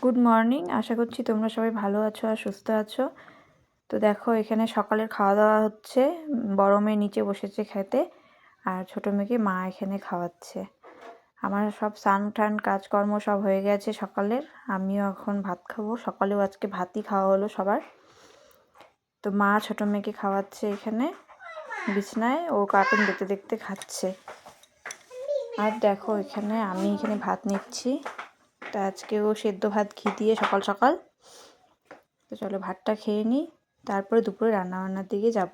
Good morning. আশা করছি তোমরা সবাই ভালো আছো আর সুস্থ আছো। তো দেখো এখানে সকালের খাওয়া দাওয়া হচ্ছে। বড় মেয়ে নিচে বসেছে খেতে, আর ছোটো মেয়েকে মা এখানে খাওয়াচ্ছে। আমার সব স্নান টান কাজকর্ম সব হয়ে গেছে সকালের। আমিও এখন ভাত খাবো। সকালেও আজকে ভাতই খাওয়া হলো সবার। তো মা ছোটো মেয়েকে খাওয়াচ্ছে এখানে বিছনায়, ও কার্টুন দেখতে দেখতে খাচ্ছে। আর দেখো এখানে আমি ভাত নিচ্ছি। তা আজকেও সেদ্ধ ভাত ঘি দিয়ে সকাল সকাল। তো চলো ভাতটা খেয়ে নিই, তারপরে দুপুরে রান্নাবান্নার দিকে যাব।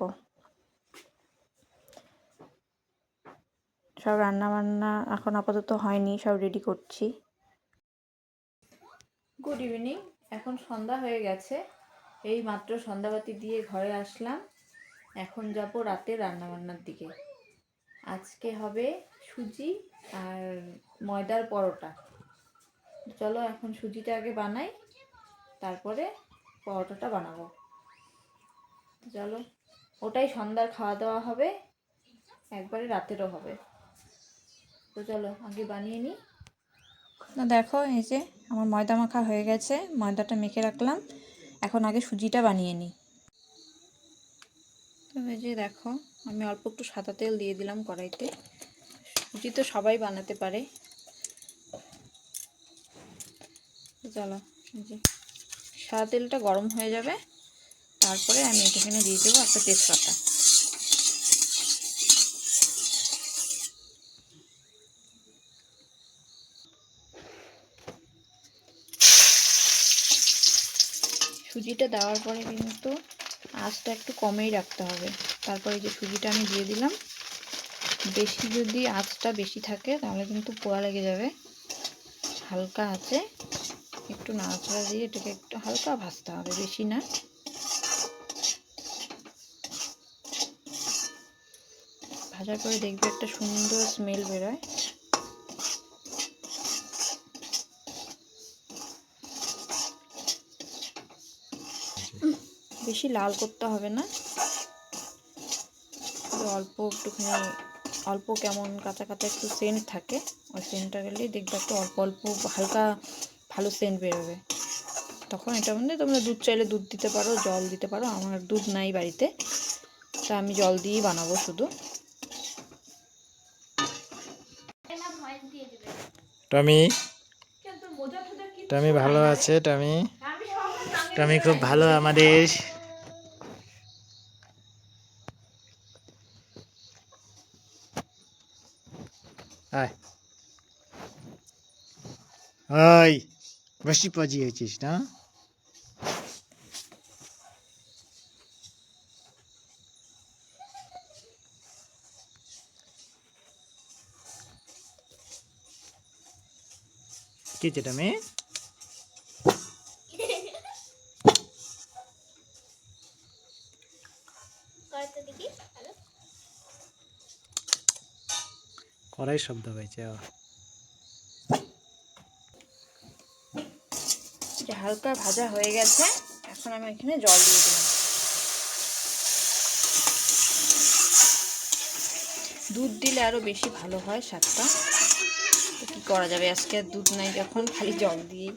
সব রান্নাবান্না এখন আপাতত হয়নি, সব রেডি করছি। Good evening. এখন সন্ধ্যা হয়ে গেছে, এই মাত্র সন্ধ্যাবাতি দিয়ে ঘরে আসলাম। এখন যাব রাতে রান্নাবান্নার দিকে। আজকে হবে সুজি আর ময়দার পরোটা। চলো এখন সুজিটা আগে বানাই, তারপরে পরোটাটা বানাবো। চলো, ওটাই সন্ধ্যার খাওয়া দাওয়া হবে, একবারে রাতেরও হবে। তো চলো আগে বানিয়ে নিই। না দেখো এই যে আমার ময়দা মাখা হয়ে গেছে, ময়দাটা মেখে রাখলাম। এখন আগে সুজিটা বানিয়ে নিই। তো এই যে দেখো আমি অল্প একটু সাদা তেল দিয়ে দিলাম কড়াইতে। সুজি তো সবাই বানাতে পারে। চলো এই যে সাদা তেলটা গরম হয়ে যাবে, তারপরে আমি এখানে দিয়ে দেবো একটা তেজপাতা। সুজিটা দেওয়ার পরে কিন্তু আঁচটা একটু কমেই রাখতে হবে। তারপরে যে সুজিটা আমি দিয়ে দিলাম। বেশি যদি আঁচটা বেশি থাকে তাহলে কিন্তু পোড়া লেগে যাবে। হালকা আছে একটু নাড়াচাড়া দিয়ে এটাকে একটু হালকা ভাজতে হবে, বেশি না। ভাজার পরে দেখবে একটা সুন্দর স্মেল বেরোয়। বেশি লাল করতে হবে না, অল্প একটুখানি, অল্প কেমন কাঁচা কাঁচা একটু সেন্ট থাকে, ওই সেন্টটা গেলেই দেখবে একটু অল্প অল্প হালকা ভালো সেন্ট বেরোবে। তখন এটার মধ্যে তোমরা দুধ চাইলে দুধ দিতে পারো, জল দিতে পারো। আমার দুধ নাই বাড়িতে, তা আমি জল দিয়েই বানাবো শুধু। টমি টমি ভালো আছে। টমি টমি খুব ভালো আমাদের। ওই বেশি পজিয়েছিস না? কি টমি? কড়াই শব্দ হয়েছে। হালকা ভাজা হয়ে গেছে, এখন আমি এখানে জল দিয়ে দিলাম। দুধ দিলে আরো বেশি ভালো হয় স্বাদটা। তো কি করা যাবে, আজকে আর দুধ নাই যখন, খালি জল দিয়ে।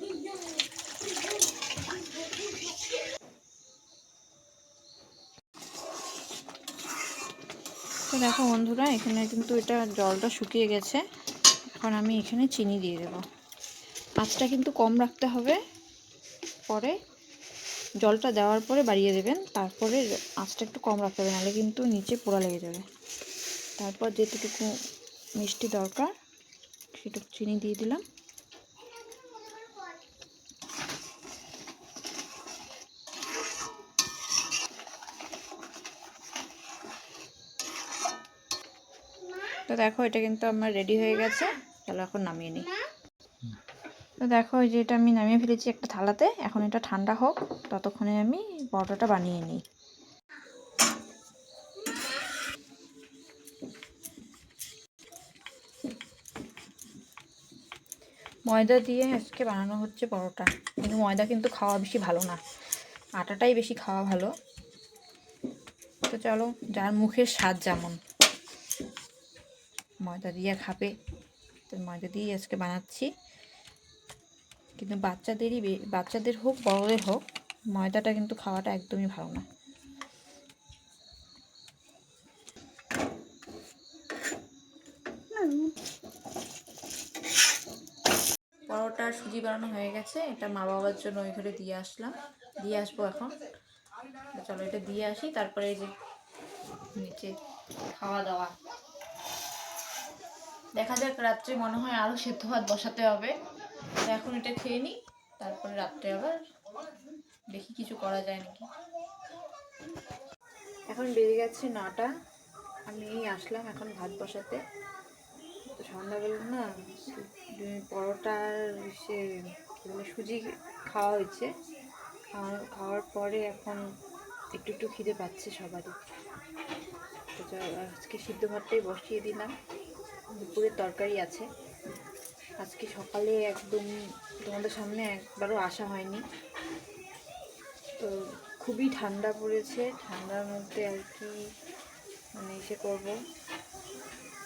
তো দেখো বন্ধুরা, এখানে কিন্তু এটা জলটা শুকিয়ে গেছে। এখন আমি এখানে চিনি দিয়ে দেব। আঁচটা কিন্তু কম রাখতে হবে, পরে জলটা দেওয়ার পরে বাড়িয়ে দেবেন। তারপরে আঁচটা একটু কম রাখতে হবে, নাহলে কিন্তু নিচে পোড়া লেগে যাবে। তারপর যেটুকু মিষ্টি দরকার সেটুকু চিনি দিয়ে দিলাম। তো দেখো এটা কিন্তু আমার রেডি হয়ে গেছে। চলো এখন নামিয়ে নিই। তো দেখো এই যে এটা আমি নামিয়ে ফেলেছি একটা থালাতে। এখন এটা ঠান্ডা হোক, ততক্ষণে আমি পরোটাটা বানিয়ে নিই। ময়দা দিয়ে আজকে বানানো হচ্ছে পরোটা, কিন্তু ময়দা কিন্তু খাওয়া বেশি ভালো না, আটাটাই বেশি খাওয়া ভালো। তো চলো, যার মুখের স্বাদ যেমন, ময়দা দিয়ে খাবে তো ময়দা দিয়েই আজকে বানাচ্ছি। কিন্তু বাচ্চাদের হোক বড়দের হোক ময়দাটা কিন্তু খাওয়াটা একদমই ভালো না। পরোটা আর সুজি বানানো হয়ে গেছে, এটা মা বাবার জন্য ওই ঘরে দিয়ে আসবো এখন। চলো এটা দিয়ে আসি, তারপরে এই যে নিচে খাওয়া দাওয়া দেখা যাক। রাত্রে মনে হয় আরও সেদ্ধ ভাত বসাতে হবে, তো এখন এটা খেয়ে নিই, তারপরে রাত্রে আবার দেখি কিছু করা যায় নাকি। এখন বেজে গেছে 9টা, আমি আসলাম এখন ভাত বসাতে। তো সন্ধ্যাবেলা না পরোটার সে সুজি খাওয়া হয়েছে, খাওয়ার পরে এখন একটু একটু খিদে পাচ্ছে সবারই। তো আজকে সিদ্ধ ভাতটাই বসিয়ে দিলাম, দুপুরের তরকারি আছে। আজকে সকালে একদম তোমাদের সামনে একবারও আসা হয়নি, তো খুবই ঠান্ডা পড়েছে, ঠান্ডার মধ্যে আর কি মানে এসে করবো,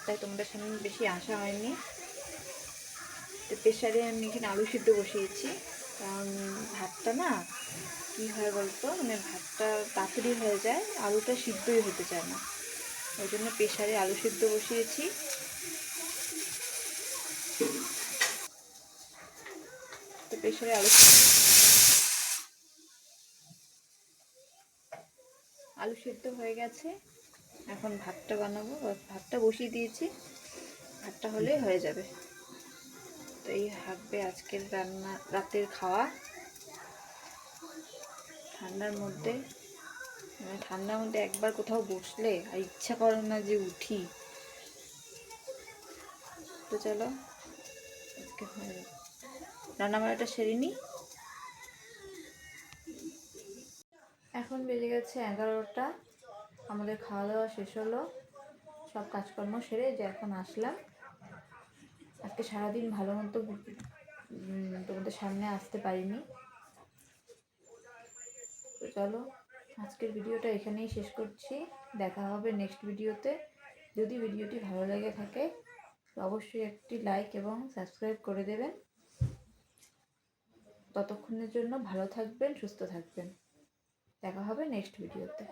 তাই তোমাদের সামনে বেশি আসা হয়নি। তো প্রেশারে আমি এখানে আলু সিদ্ধ বসিয়েছি, কারণ ভাতটা না কী হয় বলতো, মানে ভাতটা তাড়াতাড়ি হয়ে যায়, আলুটা সিদ্ধই হতে চায় না, ওই জন্য প্রেশারে আলু সিদ্ধ বসিয়েছি। তো প্রেশারে আলু সিদ্ধ হয়ে গেছে, এখন ভাতটা বানাবো, ভাতটা বসিয়ে দিয়েছি, ভাতটা হলেই হয়ে যাবে। তো এই থাকবে আজকের রান্না, রাতের খাওয়া। ঠান্ডার মধ্যে একবার কোথাও বসলে আর ইচ্ছা করে না যে উঠি। তো চলো আজকে রান্নাবান্নাটা সেরে নিই। এখন বেজে গেছে 11টা, আমাদের খাওয়া দাওয়া শেষ হলো, সব কাজকর্ম সেরে যে এখন আসলাম। আজকে সারাদিন ভালো মতো তোমাদের সামনে আসতে পারিনি। তো চলো আজকের ভিডিওটা এখানেই শেষ করছি, দেখা হবে নেক্সট ভিডিওতে। যদি ভিডিওটি ভালো লেগে থাকে তো অবশ্যই একটি লাইক এবং সাবস্ক্রাইব করে দেবেন। ততক্ষণের জন্য ভালো থাকবেন, সুস্থ থাকবেন, দেখা হবে নেক্সট ভিডিওতে।